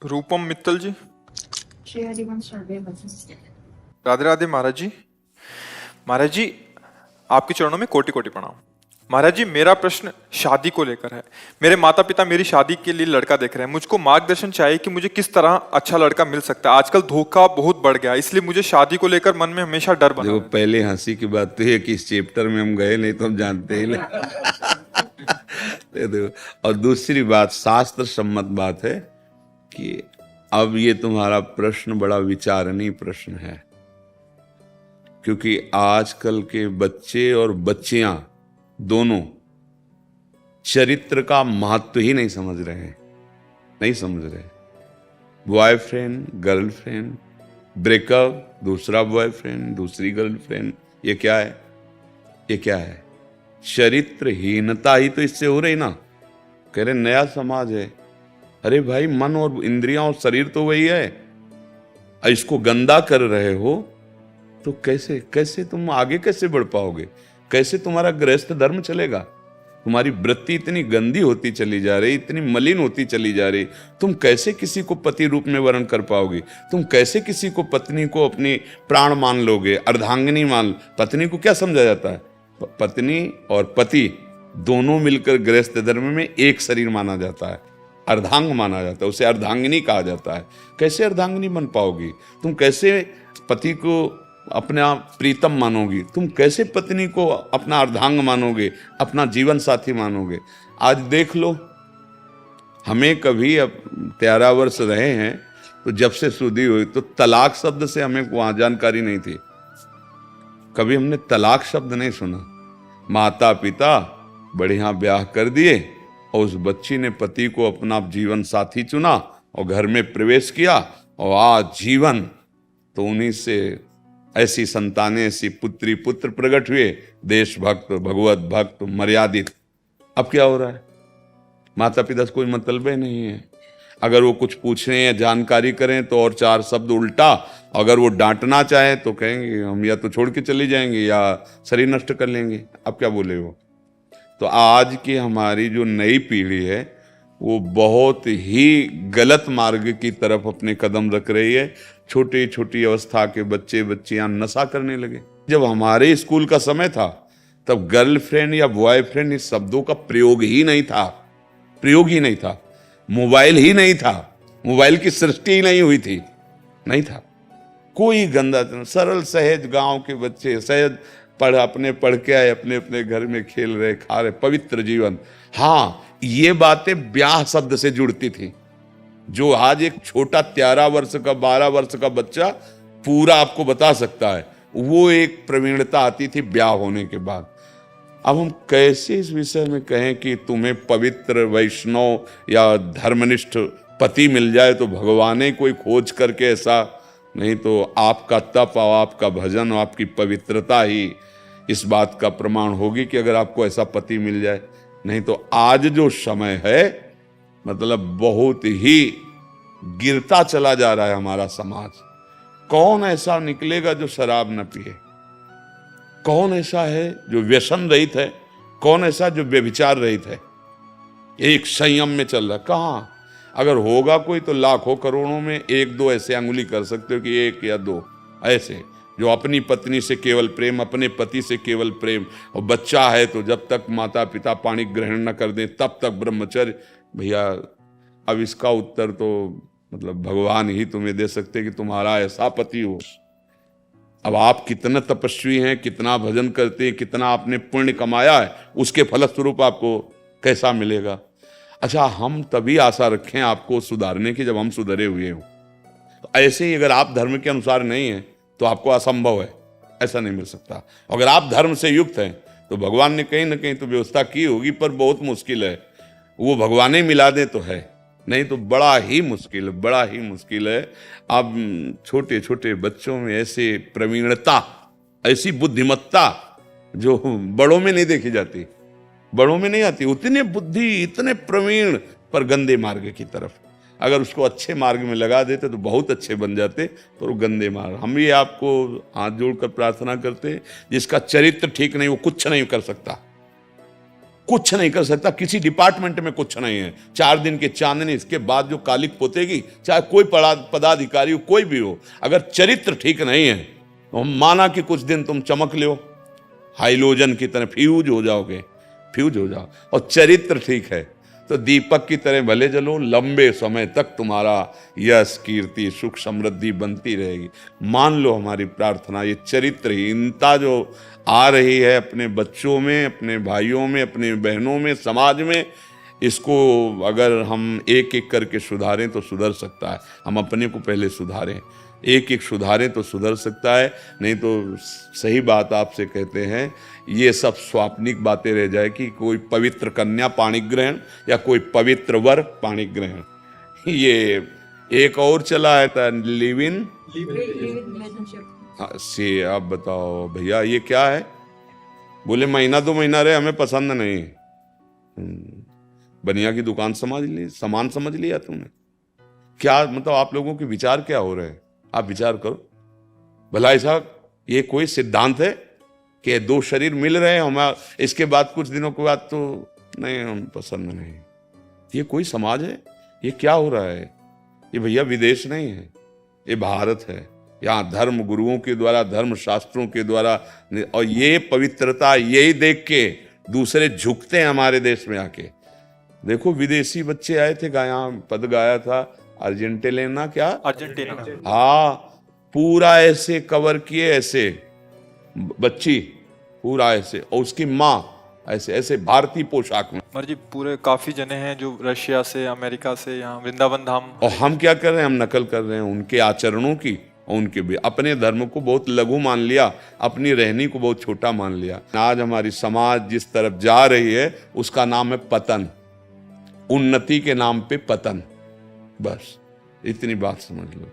रूपम मित्तल जी। श्री हरिवंश राधे भजन। राधे राधे महाराज जी। महाराज जी, आपके चरणों में कोटि कोटि प्रणाम। महाराज जी, मेरा प्रश्न शादी को लेकर है। मेरे माता पिता मेरी शादी के लिए लड़का देख रहे हैं। मुझको मार्गदर्शन चाहिए कि मुझे किस तरह अच्छा लड़का मिल सकता है। आजकल धोखा बहुत बढ़ गया है, इसलिए मुझे शादी को लेकर मन में हमेशा डर बना देखो, है। पहले हंसी की बात तो है कि इस चैप्टर में हम गए नहीं तो हम जानते ही नहीं। देखो, और दूसरी बात, शास्त्र सम्मत बात है कि अब ये तुम्हारा प्रश्न बड़ा विचारणीय प्रश्न है, क्योंकि आजकल के बच्चे और बच्चियां दोनों चरित्र का महत्व ही नहीं समझ रहे हैं, नहीं समझ रहे। बॉयफ्रेंड गर्लफ्रेंड, ब्रेकअप, दूसरा बॉयफ्रेंड दूसरी गर्लफ्रेंड, ये क्या है? ये क्या है? चरित्रहीनता ही तो इससे हो रही ना। कह रहे नया समाज है। अरे भाई, मन और इंद्रियां और शरीर तो वही है। इसको गंदा कर रहे हो तो कैसे कैसे तुम आगे कैसे बढ़ पाओगे? कैसे तुम्हारा गृहस्थ धर्म चलेगा? तुम्हारी वृत्ति इतनी गंदी होती चली जा रही, इतनी मलिन होती चली जा रही। तुम कैसे किसी को पति रूप में वर्ण कर पाओगे? तुम कैसे किसी को, पत्नी को अपनी प्राण मान लोगे, अर्धांगिनी मान? पत्नी को क्या समझा जाता है? पत्नी और पति दोनों मिलकर गृहस्थ धर्म में एक शरीर माना जाता है, अर्धांग माना जाता है, उसे अर्धांगिनी कहा जाता है। कैसे अर्धांगिनी बन पाओगी? तुम कैसे पति को अपना प्रीतम मानोगी? तुम कैसे पत्नी को अपना अर्धांग मानोगे, अपना जीवन साथी मानोगे? आज देख लो, हमें कभी, अब 13 वर्ष रहे हैं तो जब से शुद्धि हुई तो तलाक शब्द से हमें वहां जानकारी नहीं थी। कभी हमने तलाक शब्द नहीं सुना। माता पिता बढ़िया ब्याह कर दिए और उस बच्ची ने पति को अपना जीवन साथी चुना और घर में प्रवेश किया, और आज जीवन तो उन्हीं से ऐसी संतानें, ऐसी पुत्री पुत्र प्रकट हुए, देशभक्त, भगवत भक्त, मर्यादित। अब क्या हो रहा है? माता पिता से कोई मतलब ही नहीं है। अगर वो कुछ पूछें या जानकारी करें तो और 4 शब्द उल्टा। अगर वो डांटना चाहे तो कहेंगे हम या तो छोड़ के चले जाएंगे या शरीर नष्ट कर लेंगे। अब क्या बोले वो? तो आज की हमारी जो नई पीढ़ी है वो बहुत ही गलत मार्ग की तरफ अपने कदम रख रही है। छोटी छोटी अवस्था के बच्चे बच्चियां नशा करने लगे। जब हमारे स्कूल का समय था तब गर्लफ्रेंड या बॉयफ्रेंड इस शब्दों का प्रयोग ही नहीं था, प्रयोग ही नहीं था। मोबाइल ही नहीं था, मोबाइल की सृष्टि ही नहीं हुई थी, नहीं था कोई गंदा। सरल सहज गांव के बच्चे सहज पढ़ के आए, अपने अपने घर में खेल रहे, खा रहे, पवित्र जीवन। हाँ, ये बातें ब्याह शब्द से जुड़ती थी। जो आज एक छोटा 13 वर्ष का 12 वर्ष का बच्चा पूरा आपको बता सकता है, वो एक प्रवीणता आती थी ब्याह होने के बाद। अब हम कैसे इस विषय में कहें कि तुम्हें पवित्र वैष्णव या धर्मनिष्ठ पति मिल जाए तो भगवान ही कोई खोज करके ऐसा? नहीं तो आपका तप और आपका भजन और आपकी पवित्रता ही इस बात का प्रमाण होगी कि अगर आपको ऐसा पति मिल जाए। नहीं तो आज जो समय है, मतलब बहुत ही गिरता चला जा रहा है हमारा समाज। कौन ऐसा निकलेगा जो शराब न पिए? कौन ऐसा है जो व्यसन रहित है? कौन ऐसा जो व्यभिचार रहित है? एक संयम में चल रहा। कहाँ? अगर होगा कोई तो लाखों करोड़ों में 1-2 ऐसे अंगुली कर सकते हो कि 1 या 2 ऐसे जो अपनी पत्नी से केवल प्रेम, अपने पति से केवल प्रेम। और बच्चा है तो जब तक माता पिता पाणी ग्रहण न कर दें तब तक ब्रह्मचर्य। भैया, अब इसका उत्तर तो मतलब भगवान ही तुम्हें दे सकते कि तुम्हारा ऐसा पति हो। अब आप कितना तपस्वी हैं, कितना भजन करते हैं, कितना आपने पुण्य कमाया है, उसके फलस्वरूप आपको कैसा मिलेगा? अच्छा, हम तभी आशा रखें आपको सुधारने की जब हम सुधरे हुए हों। तो ऐसे ही अगर आप धर्म के अनुसार नहीं हैं तो आपको असंभव है, ऐसा नहीं मिल सकता। अगर आप धर्म से युक्त हैं तो भगवान ने कहीं ना कहीं तो व्यवस्था की होगी, पर बहुत मुश्किल है। वो भगवान ही मिला दे तो है, नहीं तो बड़ा ही मुश्किल, बड़ा ही मुश्किल है। अब छोटे छोटे बच्चों में ऐसे प्रवीणता, ऐसी बुद्धिमत्ता जो बड़ों में नहीं देखी जाती, बड़ों में नहीं आती। उतने बुद्धि, इतने प्रवीण, पर गंदे मार्ग की तरफ। अगर उसको अच्छे मार्ग में लगा देते तो बहुत अच्छे बन जाते, पर वो गंदे मार्ग। हम ये आपको हाथ जोड़कर प्रार्थना करते हैं, जिसका चरित्र ठीक नहीं वो कुछ नहीं कर सकता, कुछ नहीं कर सकता, किसी डिपार्टमेंट में कुछ नहीं है। 4 दिन के चांदनी, इसके बाद जो कालिक पोतेगी, चाहे कोई पदाधिकारी हो, कोई भी हो, अगर चरित्र ठीक नहीं है तो माना कि कुछ दिन तुम चमक लो, हाइलोजन की तरह फ्यूज हो जाओ, और चरित्र ठीक है तो दीपक की तरह भले जलो, लंबे समय तक तुम्हारा यश, कीर्ति, सुख, समृद्धि बनती रहेगी। मान लो हमारी प्रार्थना, ये चरित्रहीनता जो आ रही है अपने बच्चों में, अपने भाइयों में, अपनी बहनों में, समाज में, इसको अगर हम एक एक करके सुधारें तो सुधर सकता है। हम अपने को पहले सुधारें, एक एक सुधारें तो सुधर सकता है, नहीं तो सही बात आपसे कहते हैं, ये सब स्वाप्निक बातें रह जाए कि कोई पवित्र कन्या पाणी ग्रहण या कोई पवित्र वर पाणी ग्रहण। ये एक और चला है लिव इन रिलेशनशिप। से। आप बताओ भैया ये क्या है? बोले महीना 2 महीना रहे, हमें पसंद नहीं। बनिया की दुकान सामान समझ लिया तुमने? क्या मतलब आप लोगों के विचार क्या हो रहे हैं? आप विचार करो भला। ऐसा ये कोई सिद्धांत है कि 2 शरीर मिल रहे हैं, हम इसके बाद कुछ दिनों के बाद तो नहीं, हम पसंद नहीं? ये कोई समाज है? ये क्या हो रहा है? ये भैया विदेश नहीं है, ये भारत है। यहाँ धर्म गुरुओं के द्वारा, धर्म शास्त्रों के द्वारा, और ये पवित्रता यही देख के दूसरे झुकते हैं हमारे देश में आके। देखो विदेशी बच्चे आए थे, यहाँ पद गाया था अर्जेंटीना, क्या अर्जेंटीना। हाँ, पूरा ऐसे कवर किए, ऐसे बच्ची पूरा ऐसे, और उसकी माँ ऐसे ऐसे भारतीय पोशाक में। महाराज जी पूरे काफी जने हैं जो रशिया से, अमेरिका से यहाँ वृंदावन धाम। और हम क्या कर रहे हैं? हम नकल कर रहे हैं उनके आचरणों की, और उनके भी अपने धर्म को बहुत लघु मान लिया, अपनी रहनी को बहुत छोटा मान लिया। आज हमारी समाज जिस तरफ जा रही है उसका नाम है पतन, उन्नति के नाम पे पतन। बस इतनी बात समझ लो।